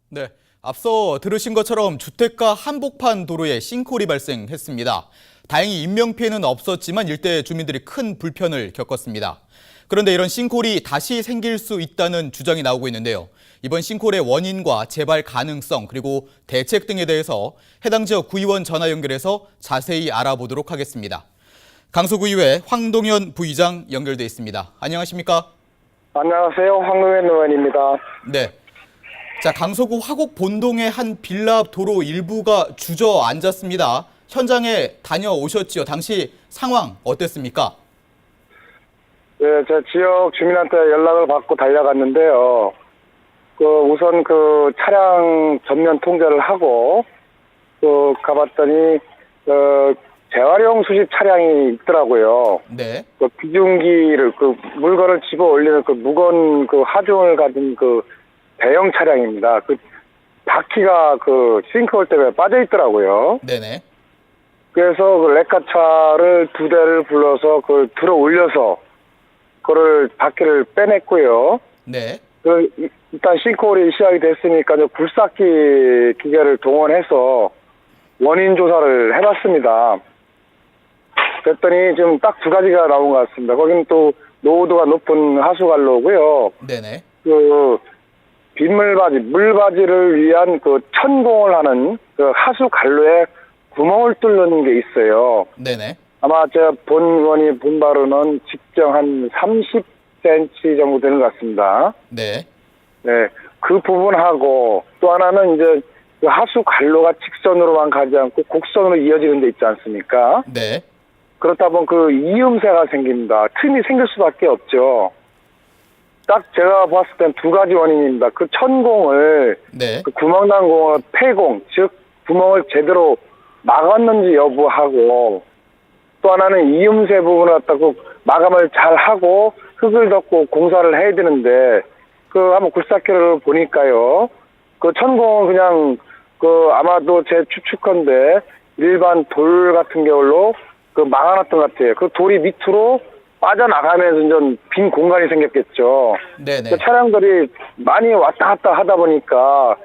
네, 앞서 들으신 것처럼 주택가 한복판 도로에 싱크홀이 발생했습니다. 다행히 인명피해는 없었지만 일대 주민들이 큰 불편을 겪었습니다. 그런데 이런 싱크홀이 다시 생길 수 있다는 주장이 나오고 있는데요. 이번 싱크홀의 원인과 재발 가능성 그리고 대책 등에 대해서 해당 지역 구의원 전화 연결해서 자세히 알아보도록 하겠습니다. 강서구의회 황동현 부의장 연결돼 있습니다. 안녕하십니까? 안녕하세요. 황동현 의원입니다. 네. 자, 강서구 화곡 본동의 한 빌라 도로 일부가 주저앉았습니다. 현장에 다녀오셨지요? 당시 상황 어땠습니까? 네, 제 지역 주민한테 연락을 받고 달려갔는데요. 우선 차량 전면 통제를 하고, 가봤더니, 재활용 수집 차량이 있더라고요. 네. 비중기를, 물건을 집어 올리는 무거운 하중을 가진 대형 차량입니다. 바퀴가 싱크홀 때문에 빠져 있더라고요. 네네. 그래서 레카차를 2대를 불러서 들어 올려서 바퀴를 빼냈고요. 네. 일단 싱크홀이 시작이 됐으니까 굴삭기 기계를 동원해서 원인 조사를 해봤습니다. 그랬더니 지금 딱 2가지가 나온 것 같습니다. 거기는 또 노후도가 높은 하수관로고요. 네네. 빗물바지, 물바지를 위한 천공을 하는 하수관로에 구멍을 뚫는 게 있어요. 네네. 아마 제가 본 의원이 본 바로는 직경 한 30cm 정도 되는 것 같습니다. 네. 네. 그 부분하고 또 하나는 이제 하수관로가 직선으로만 가지 않고 곡선으로 이어지는 데 있지 않습니까? 네. 그렇다 보면 이음새가 생깁니다. 틈이 생길 수밖에 없죠. 딱 제가 봤을 땐 2가지 원인입니다. 천공을, 네. 구멍난 공을 폐공, 즉, 구멍을 제대로 막았는지 여부하고, 또 하나는 이음새 부분을 갖다가 마감을 잘 하고, 흙을 덮고 공사를 해야 되는데, 한번 굴삭기를 보니까요, 천공은 그냥, 아마도 제 추측컨대, 일반 돌 같은 경우로, 막아놨던 것 같아요. 돌이 밑으로 빠져나가면서 좀 빈 공간이 생겼겠죠. 네네. 차량들이 많이 왔다 갔다 하다 보니까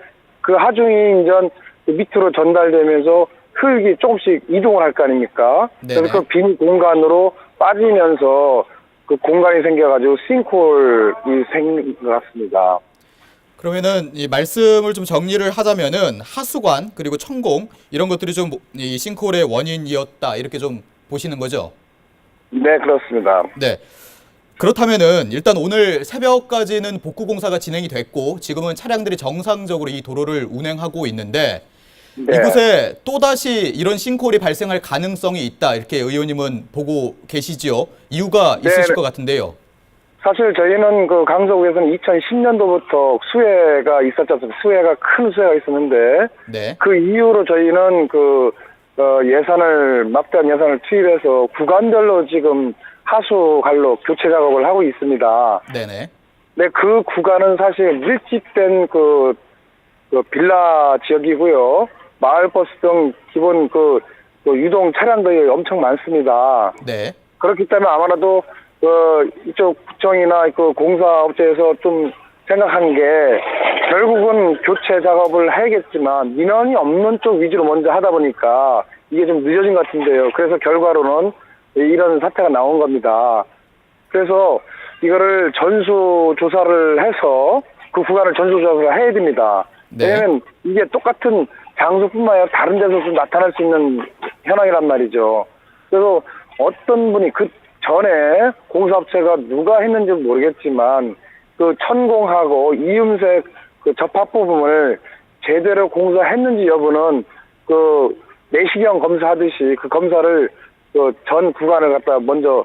하중이 이제 밑으로 전달되면서 흙이 조금씩 이동을 할 거 아닙니까? 네네. 그래서 빈 공간으로 빠지면서 공간이 생겨가지고 싱크홀이 생긴 것 같습니다. 그러면은 이 말씀을 좀 정리를 하자면은 하수관 그리고 천공 이런 것들이 좀 이 싱크홀의 원인이었다 이렇게 좀 보시는 거죠? 네, 그렇습니다. 네. 그렇다면은 일단 오늘 새벽까지는 복구 공사가 진행이 됐고 지금은 차량들이 정상적으로 이 도로를 운행하고 있는데 네. 이곳에 또다시 이런 싱크홀이 발생할 가능성이 있다 이렇게 의원님은 보고 계시지요? 이유가 있으실 것 같은데요. 사실 저희는 강서구에서는 2010년도부터 수해가 있었지 않습니까? 큰 수해가 있었는데 네. 그 이후로 저희는 막대한 예산을 투입해서 구간별로 지금 하수관로 교체 작업을 하고 있습니다. 네네. 네, 그 구간은 사실 밀집된 빌라 지역이고요. 마을버스 등 기본 유동 차량들이 엄청 많습니다. 네. 그렇기 때문에 아마도 이쪽 구청이나 공사업체에서 좀 생각한 게 결국은 교체 작업을 해야겠지만 민원이 없는 쪽 위주로 먼저 하다 보니까 이게 좀 늦어진 것 같은데요. 그래서 결과로는 이런 사태가 나온 겁니다. 그래서 이거를 전수조사를 해서 구간을 전수조사를 해야 됩니다. 네. 왜냐하면 이게 똑같은 장소뿐만 아니라 다른 데서도 나타날 수 있는 현황이란 말이죠. 그래서 어떤 분이 전에 공사업체가 누가 했는지 모르겠지만 천공하고 이음새 접합 부분을 제대로 공사했는지 여부는 내시경 검사하듯이 검사를 전 구간을 갖다 먼저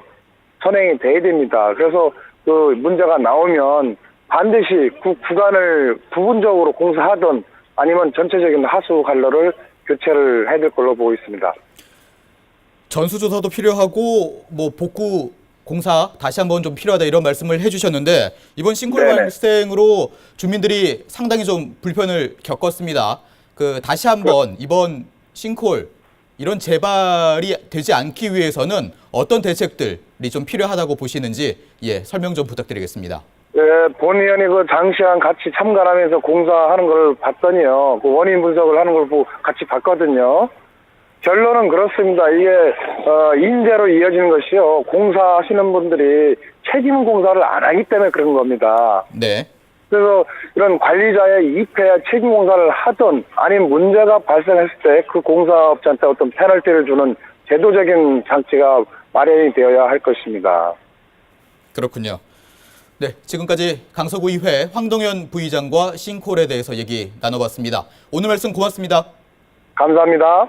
선행이 돼야 됩니다. 그래서 문제가 나오면 반드시 구간을 부분적으로 공사하든 아니면 전체적인 하수 관로를 교체를 해야 될 걸로 보고 있습니다. 전수조사도 필요하고 복구 공사 다시 한번 좀 필요하다 이런 말씀을 해주셨는데 이번 싱크홀 발생으로 주민들이 상당히 좀 불편을 겪었습니다. 다시 한번 이번 싱크홀 이런 재발이 되지 않기 위해서는 어떤 대책들이 좀 필요하다고 보시는지 설명 좀 부탁드리겠습니다. 예, 본의원이 그 장시간 같이 참관하면서 공사하는 걸 봤더니요. 그 원인 분석을 하는 걸 보고 같이 봤거든요. 결론은 그렇습니다. 이게 인재로 이어지는 것이요. 공사하시는 분들이 책임 공사를 안 하기 때문에 그런 겁니다. 네. 그래서 이런 관리자의 입회야 책임 공사를 하든 아니면 문제가 발생했을 때 그 공사업자한테 어떤 페널티를 주는 제도적인 장치가 마련이 되어야 할 것입니다. 그렇군요. 네, 지금까지 강서구의회 황동현 부의장과 싱크홀에 대해서 얘기 나눠봤습니다. 오늘 말씀 고맙습니다. 감사합니다.